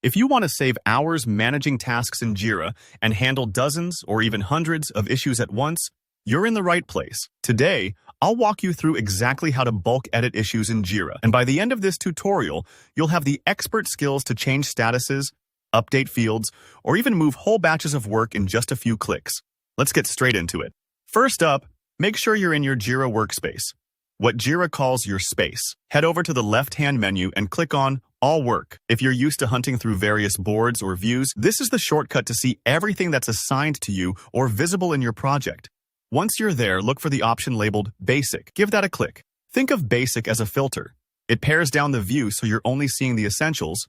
If you want to save hours managing tasks in Jira and handle dozens or even hundreds of issues at once, you're in the right place. Today, I'll walk you through exactly how to bulk edit issues in Jira, and by the end of this tutorial, you'll have the expert skills to change statuses, update fields, or even move whole batches of work in just a few clicks. Let's get straight into it. First up, make sure you're in your Jira workspace, what Jira calls your space. Head over to the left-hand menu and click on All Work. If you're used to hunting through various boards or views, this is the shortcut to see everything that's assigned to you or visible in your project. Once you're there, look for the option labeled Basic. Give that a click. Think of Basic as a filter. It pares down the view so you're only seeing the essentials,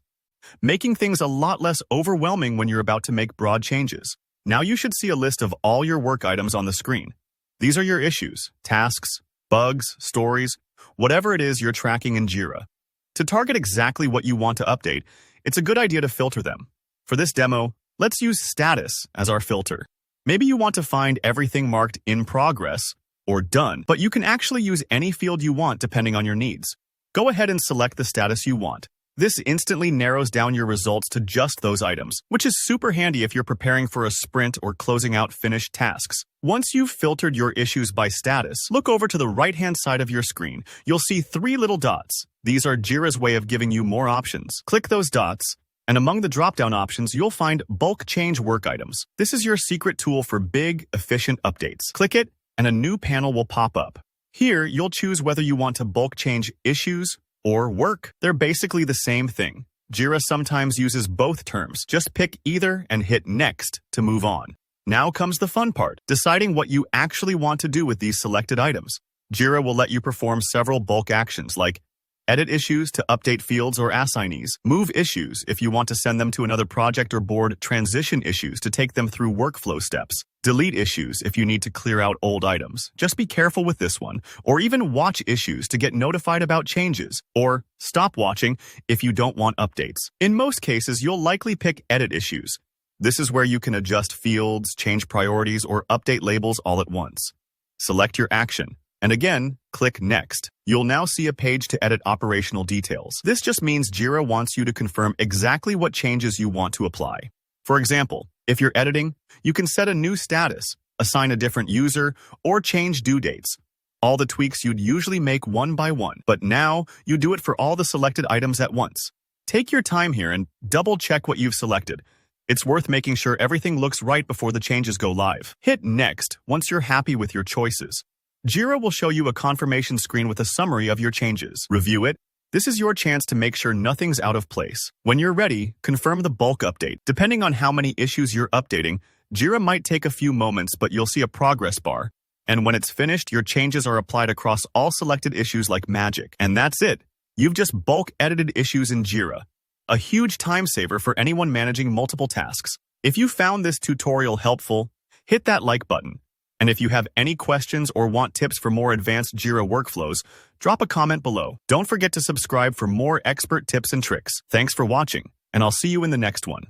making things a lot less overwhelming when you're about to make broad changes. Now you should see a list of all your work items on the screen. These are your issues, tasks, bugs, stories, whatever it is you're tracking in Jira. To target exactly what you want to update, it's a good idea to filter them. For this demo, let's use status as our filter. Maybe you want to find everything marked in progress or done, but you can actually use any field you want depending on your needs. Go ahead and select the status you want. This instantly narrows down your results to just those items, which is super handy if you're preparing for a sprint or closing out finished tasks. Once you've filtered your issues by status, look over to the right-hand side of your screen. You'll see 3 little dots. These are Jira's way of giving you more options. Click those dots, and among the drop-down options, you'll find Bulk Change Work Items. This is your secret tool for big, efficient updates. Click it, and a new panel will pop up. Here, you'll choose whether you want to bulk change issues or work. They're basically the same thing. Jira sometimes uses both terms. Just pick either and hit Next to move on. Now comes the fun part, deciding what you actually want to do with these selected items. Jira will let you perform several bulk actions like edit issues to update fields or assignees, move issues if you want to send them to another project or board, transition issues to take them through workflow steps, delete issues if you need to clear out old items. Just be careful with this one, or even watch issues to get notified about changes, or stop watching if you don't want updates. In most cases, you'll likely pick edit issues. This is where you can adjust fields, change priorities, or update labels all at once. Select your action, and again, click Next. You'll now see a page to edit operational details. This just means Jira wants you to confirm exactly what changes you want to apply. For example, if you're editing, you can set a new status, assign a different user, or change due dates. All the tweaks you'd usually make one by one, but now you do it for all the selected items at once. Take your time here and double-check what you've selected. It's worth making sure everything looks right before the changes go live. Hit Next once you're happy with your choices. Jira will show you a confirmation screen with a summary of your changes. Review it. This is your chance to make sure nothing's out of place. When you're ready, confirm the bulk update. Depending on how many issues you're updating, Jira might take a few moments, but you'll see a progress bar. And when it's finished, your changes are applied across all selected issues like magic. And that's it. You've just bulk edited issues in Jira. A huge time saver for anyone managing multiple tasks. If you found this tutorial helpful, hit that like button. And if you have any questions or want tips for more advanced Jira workflows, drop a comment below. Don't forget to subscribe for more expert tips and tricks. Thanks for watching, and I'll see you in the next one.